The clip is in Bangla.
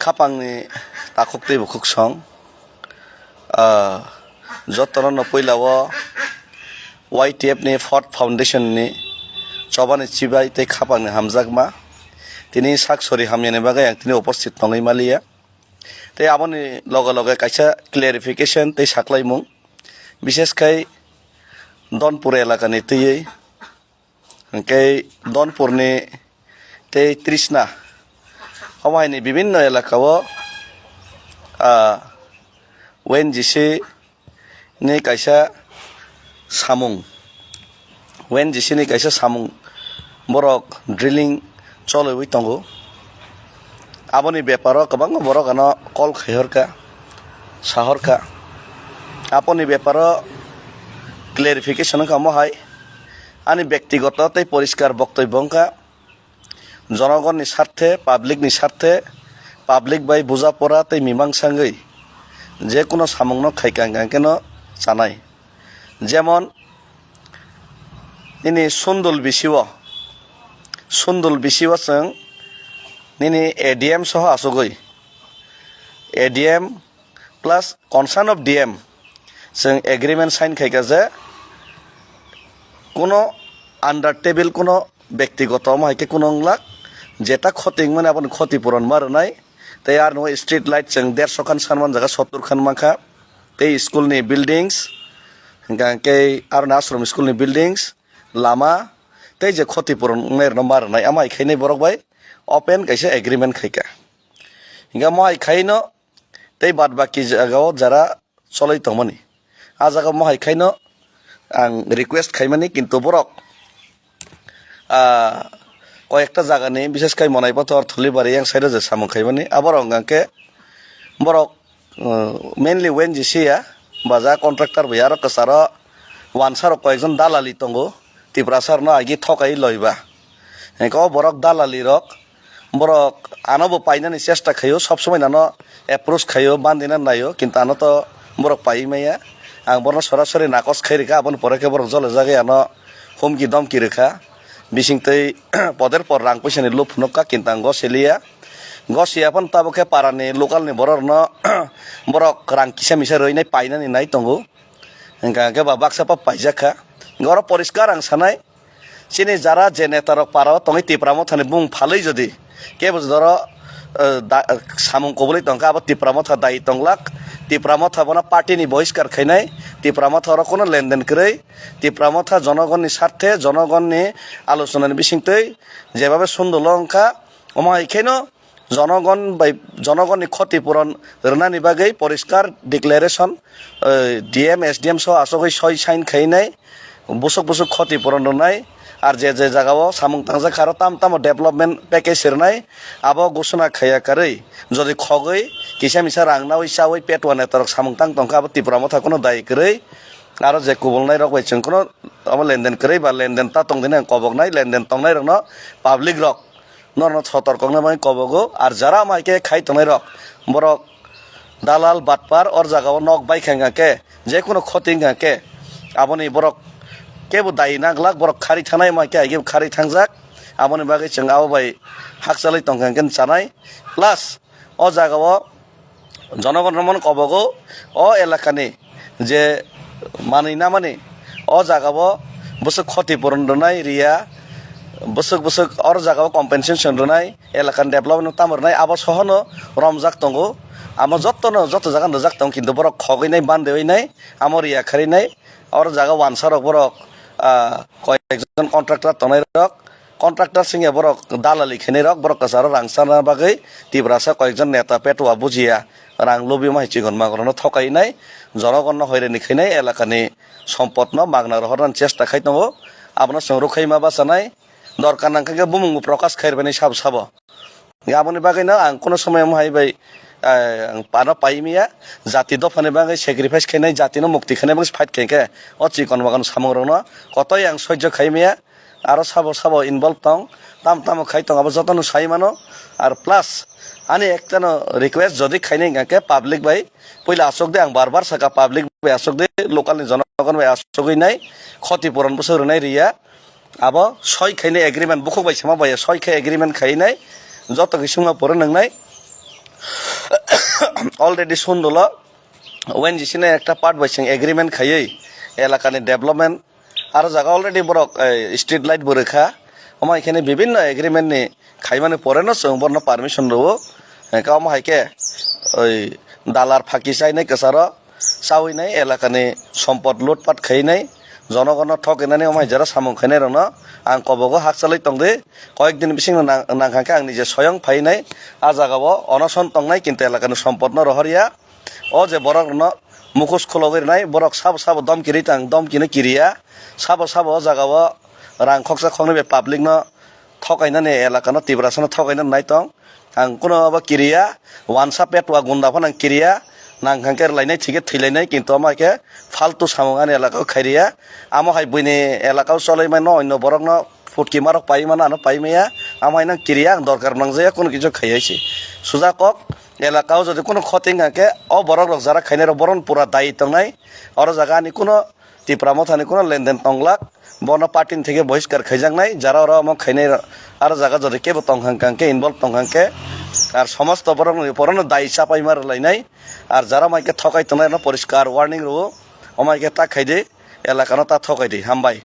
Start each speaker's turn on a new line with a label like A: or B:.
A: খাপাংনি তাখকতে বুকুক সং যতন পইলাও YTF ni Ford Foundation ni চবানি চিবাই তে খাপাংনি হামজাকমা তিনি সাকসরি হামিয়ানি বাগে তিনি উপস্থিত নঙै মালিয়া তে আমনি লগে লগে কাইসা ক্লিয়ারিফিকেশন তে সাকলাইমুং বিশেষকাই দনপুর এলাকানি তৈयै ওই দনপুরনি তে তৃষ্ণা হমায়নি বিভিন্ন এলাকাও ONGC ni kaisa samung ONGC ni kaisa samung borok drilling choloi tongo aboni beparo kabang borok ano kol khayorka shahorka aponi beparo clarification kamo hai ani ব্যক্তিগত tai poriskar বক্তব্যঙ্কা জনগণনি স্বার্থে পাবলিকনি স্বার্থে পাবলিক বাই বুঝা পড়া tai মীমাংসাঙ্গই যে কোনো সামগ্ন খাইকাঙ্গা কেন জানাই যেমন ইনি সুন্দুল বিশিও जों নিনি ADM সহ আসগই ADM plus concern of DM जों এগ্রিমেন্ট সাইন খাইকা যে কোনো আন্ডার টেবিল কোনো ব্যক্তিগত মাইকে কোনো লাখ যেটা ক্ষতি মানে আপনি ক্ষতিপূরণ মারনাই তাই আর নয় স্ট্রিট লাইট जों 150 খান সানমান জায়গা 70 খান মাখা এই স্কুলনি বিল্ডিংস গাंके আর আশ্রম স্কুলনি বিল্ডিংস লামা তাই যে ক্ষতিপূরণ মেরনো মারনাই আমাই খাইনে বরক ভাই ওপেন কাইসে এগ্রিমেন্ট খাইকা হিংগা মাই খাইনো তাই বাদ বাকি জায়গাও যারা চলাই তমনি আ জায়গা মাই খাইনো আং রিকোয়েস্ট খাইমানি কিন্তু বরক কয়েকটা জায়গা নেই বিশেষ করে মনাইপথ অর্থলি বাড়ি আং সাইডে যে সামু খাইমানি আবার অঙ্গাকে বরক মেইনলি ONGC বাজা কন্ট্রাক্টর বই আর কাসার ওয়ানসার কয়েকজন দালালি তঙ্গো তিপ্রাসার না আগে ঠকাই লইবা এঁকো বরক দালালি রক বরক আনবো পাইনানি চেষ্টা খাইও সবসময় নানো এপ্রোচ খাইও বান্দিনা নাইও কিন্তু আনো তো বরক পাই মাইয়া আং বরন সরাসরি নাকচ খাই রেখা আপন পরেকে বরক জলে জাগে আনো হুমকি দমকি রেখা বিসিংতৈ পদের পর রাং পয়সানি লোভ নকা কিন্তু আং গসেলিয়া গসিয়াপন তাবকে পারানি লোকালনি বরর ন বরক রাং কিসা মিসা রইনাই পাইনানি নাই তঙ্গো গাঁকে বা বাক্সাপা পাইজাখা গর পরিষ্কার আং সানাই চিনি যারা যে নেতারক পারাও তঙে তিপ্রামো থানি বুং ফালাই যদি কে বুঝ ধর সামুং কবলি তংকা আবার তিপ্রামো থা দায়ী তংলাক তিপ্রামো থাবনা পার্টিনি বহিষ্কার খাইনাই তিপ্রামো থার কোনো লেনদেন করে তিপ্রামো থা জনগণনি স্বার্থে জনগণনি আলোচনার বিসিংতৈ যেভাবে সুন্দর লঙ্কা ওমা এখানে জনগণ বাই জনগণনি ক্ষতিপূরণ রনানি বাগৈ পরিষ্কার ডিক্লারেশন DM SDM সহ আসগৈ সই সাইন খাইনাই বুসুক বুসুক ক্ষতিপূরণ নাই আর যে যে জায়গাও সামুং তাংজা খারো তাম তাম ডেভেলপমেন্ট প্যাকেজ নাই আবো ঘোষণা খাইয়া কারই যদি খগৈ কিসা মিসা রাংনা ওইসা ওই পেটওয়া নেতারক সামুং তাং তংকা আবার তিপ্রামো থা কোনো দায়ী করেই আর যে কুবলনাই রক বাইছেন কোনো আমার লেনদেন করেই বা লেনদেন তা তংদিন কবক নাই লেনদেন তংনাই রক পাবলিক রক নর সতর্ক নাই কবগো আর যারা আমাকে খাই তংনাই রক বরক দালাল বাটপার ওর জায়গাও নক বাই খেঙ্গাকে যে কোনো ক্ষতি গাঁকে আপনি বরক কেবো দায়ী নাগলাক বরক খারি থানাই মাইকে আগে খারি থাংজাক আপনি বাকি जों আও বাই হাক চালাই তংকেন চানাই প্লাস ও জায়গাও জনগণ রমন কবগো ও এলাকানি যে মানি না মানি ও জায়গাও বসে ক্ষতিপূরণ রনাই রিয়া বসুক বসুক ওর জায়গাও কম্পেনসেশন রনাই এলাকান ডেভেলপমেন্ট তামরনাই আবার সহনো রমজাক তঙ্গো আমার যত জায়গা নজাক তং কিন্তু বরক খগৈ নাই বান্ধে নাই আমার ইয়া খারি নাই ওর জায়গা ওয়ানসারক বরক কয়েকজন কন্ট্রাক্টর তনাই রক কন্ট্রাক্টর সিংহে বরক দালালি খেনে রক বরক কাছার রাংসানা বাগৈ তিব্রাসা কয়েকজন নেতা পেটুয়া বুঝিয়া রাং লবি মাহিচি গণমাগরণ ঠকাই নাই জনগণ হয়রানি খাইনাই এলাকানি সম্পদ ন মাগনা রহরান চেষ্টা খাইতঙ্গো আপনার সঙ্গে রুখাইমা বাসানাই দরকার নাঙ্কাকে বুমুং প্রকাশ খাইরবানি সাব সাব আপনি বাগৈ না আং কোনো সময় হাইবাই পানো পাইমিয়া জাতি দফানি বাগৈ সেক্রিফাইস খাইনাই জাতিনো মুক্তি খাইনাই বাগৈ ফাইট খাইকে ও চিকন বাগান সামং রং কতই আং সহ্য খাইমিয়া আরো সাব ইনভলভ তং তাম তাম খাই তং আবার যতন সাই মানো আর প্লাস আনি একটা রিকোয়েস্ট যদি খাইনাই গাঁকে পাবলিক বাই পয়লা আসক দে আং বারবার সাকা পাবলিক বাই আসক দে লোকালনি জনগণ বাই আসকই নাই ক্ষতিপূরণ বছর নাই রিয়া আবো সই খাইনাই এগ্রিমেন্ট বুকুক বাই সামা বাই সই খাই এগ্রিমেন্ট খাইনাই যত কিছু পরে নংনাই অলরেডি শুনদল ওএনজিসি নে একটা পার্ট বাইসিং এগ্রিমেন্ট খাইयै এলাকানি ডেভেলপমেন্ট আর জায়গা অলরেডি বরক স্ট্রিট লাইট বরেখা আমার এখানে বিভিন্ন এগ্রিমেন্ট নি খাই মানে পরে না বর্ণ পারমিশন দেবো কাউ হাইকে ওই দালার ফাঁকি চাই নাই কেসার চাউই নাই এলাকানি সম্পদ লুটপাট খাই নাই জনগণ ঠকেনানি আমার যারা সামং খাইনাই রন आं कबगो हाकसालै तंदे कयेकदिन बिसिं नांखांखे आं निजे स्वयं फाइनाय आ जागाबो अनसन तंनाय किन्तु एलाकानि सम्पदनो रहरिया ओ जे बरकनो मुखोस खोलगैरनाय बरक साब दमकिरि तां दमकिनो किरिया साब जागाबो रां खक्सा खंनो बे पाब्लिकनो थकायनानै एलाकानो तिब्रासनो थकायनानै नाय तं आं कुनो बा किरिया वानसा पेटवा गुन्दाफोन आं किरिया नांखांखे लायनाय थिगे थैलायनाय किन्तु आमाके फालतु सामंगानि एलाकाखौ खायरिया आमाहाय बुइनि एलाकायाव चलायमाय न अन्य बरकनो फुटकी मारक पाइमाना आनो पाइमाया आमाहाय नां किरिया आं दरकार नांजाया कुनो किछु खाइयाइसि सुजा कक एलाकायाव जदि कुनो खतिंगाके अ बरक रक जारा खाइनाय बरन पुरा दायि तंनाय अर जागानि कुनो तिप्रामथानि कुनो लेनदेन तंलाक बनो पार्टिनि थेके बहिष्कार खाइजांनाय जारा अर आमा खाइनाय आरो जागा जदि केबो तंखांखांके इनभल्व तंखांके আর সমস্ত পরনো দায়ী চাপাই মার লাইনাই আর যারা মাইকে ঠকাই তনাই পরিষ্কার ওয়ার্নিং রো ও মাইকে তা খাই দে এলাকানো তা ঠকাই দে হামবাই